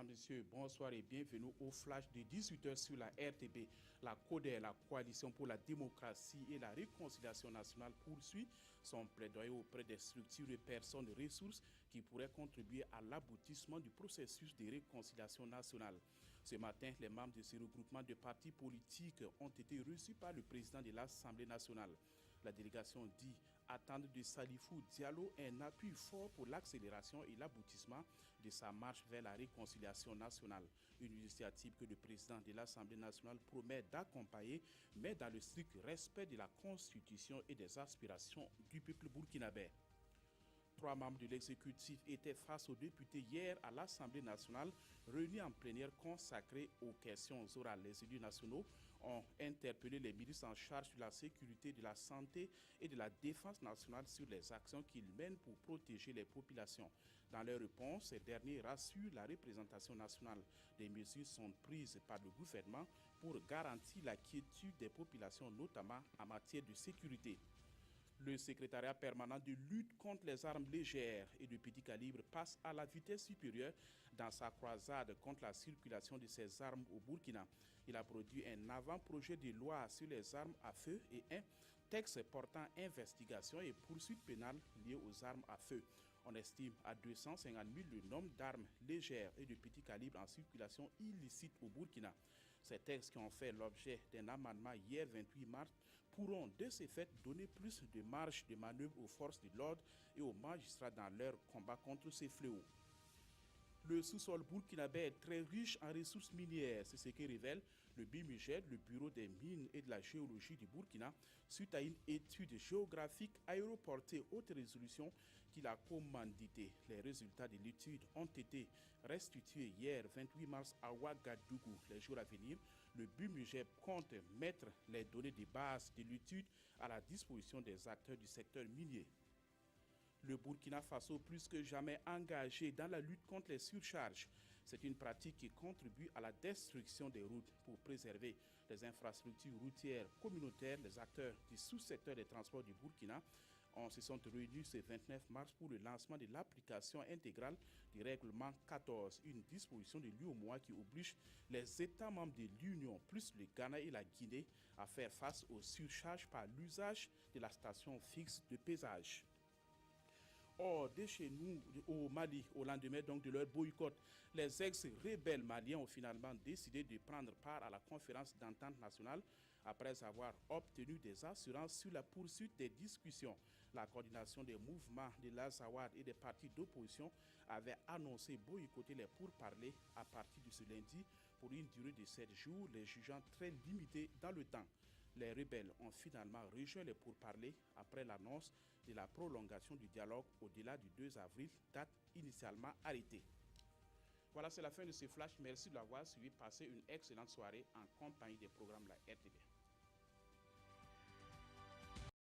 Mesdames, Messieurs, bonsoir et bienvenue au flash de 18h sur la RTB. La CODER, la Coalition pour la démocratie et la réconciliation nationale, poursuit son plaidoyer auprès des structures et personnes de ressources qui pourraient contribuer à l'aboutissement du processus de réconciliation nationale. Ce matin, les membres de ce regroupement de partis politiques ont été reçus par le président de l'Assemblée nationale. La délégation dit attendre de Salifou Diallo un appui fort pour l'accélération et l'aboutissement de sa marche vers la réconciliation nationale. Une initiative que le président de l'Assemblée nationale promet d'accompagner, mais dans le strict respect de la Constitution et des aspirations du peuple burkinabé. 3 membres de l'exécutif étaient face aux députés hier à l'Assemblée nationale, réunis en plénière consacrée aux questions orales. Les élus nationaux ont interpellé les ministres en charge de la sécurité, de la santé et de la défense nationale sur les actions qu'ils mènent pour protéger les populations. Dans leur réponse, ces derniers rassurent la représentation nationale. Des mesures sont prises par le gouvernement pour garantir la quiétude des populations, notamment en matière de sécurité. Le secrétariat permanent de lutte contre les armes légères et de petit calibre passe à la vitesse supérieure dans sa croisade contre la circulation de ces armes au Burkina. Il a produit un avant-projet de loi sur les armes à feu et un texte portant investigation et poursuite pénale liées aux armes à feu. On estime à 250 000 le nombre d'armes légères et de petit calibre en circulation illicite au Burkina. Ces textes qui ont fait l'objet d'un amendement hier 28 mars pourront de ce fait donner plus de marge de manœuvre aux forces de l'ordre et aux magistrats dans leur combat contre ces fléaux. Le sous-sol burkinabé est très riche en ressources minières, c'est ce que révèle le BIMUGED, le Bureau des mines et de la géologie du Burkina, suite à une étude géographique aéroportée haute résolution qu'il a commanditée. Les résultats de l'étude ont été restitués hier 28 mars à Ouagadougou. Les jours à venir, le BIMUGED compte mettre les données de base de l'étude à la disposition des acteurs du secteur minier. Le Burkina Faso plus que jamais engagé dans la lutte contre les surcharges. C'est une pratique qui contribue à la destruction des routes. Pour préserver les infrastructures routières communautaires, les acteurs du sous-secteur des transports du Burkina se sont réunis ce 29 mars pour le lancement de l'application intégrale du règlement 14, une disposition de l'UEMOA qui oblige les États membres de l'Union, plus le Ghana et la Guinée, à faire face aux surcharges par l'usage de la station fixe de pesage. Or, de chez nous, au Mali, au lendemain donc de leur boycott, les ex-rebelles maliens ont finalement décidé de prendre part à la conférence d'entente nationale après avoir obtenu des assurances sur la poursuite des discussions. La coordination des mouvements de l'Azawad et des partis d'opposition avait annoncé boycotter les pourparlers à partir de ce lundi pour une durée de 7 jours, les jugeant très limités dans le temps. Les rebelles ont finalement rejoint les pourparlers après l'annonce de la prolongation du dialogue au-delà du 2 avril, date initialement arrêtée. Voilà, c'est la fin de ce flash. Merci de l'avoir suivi. Passez une excellente soirée en compagnie des programmes de la RTB.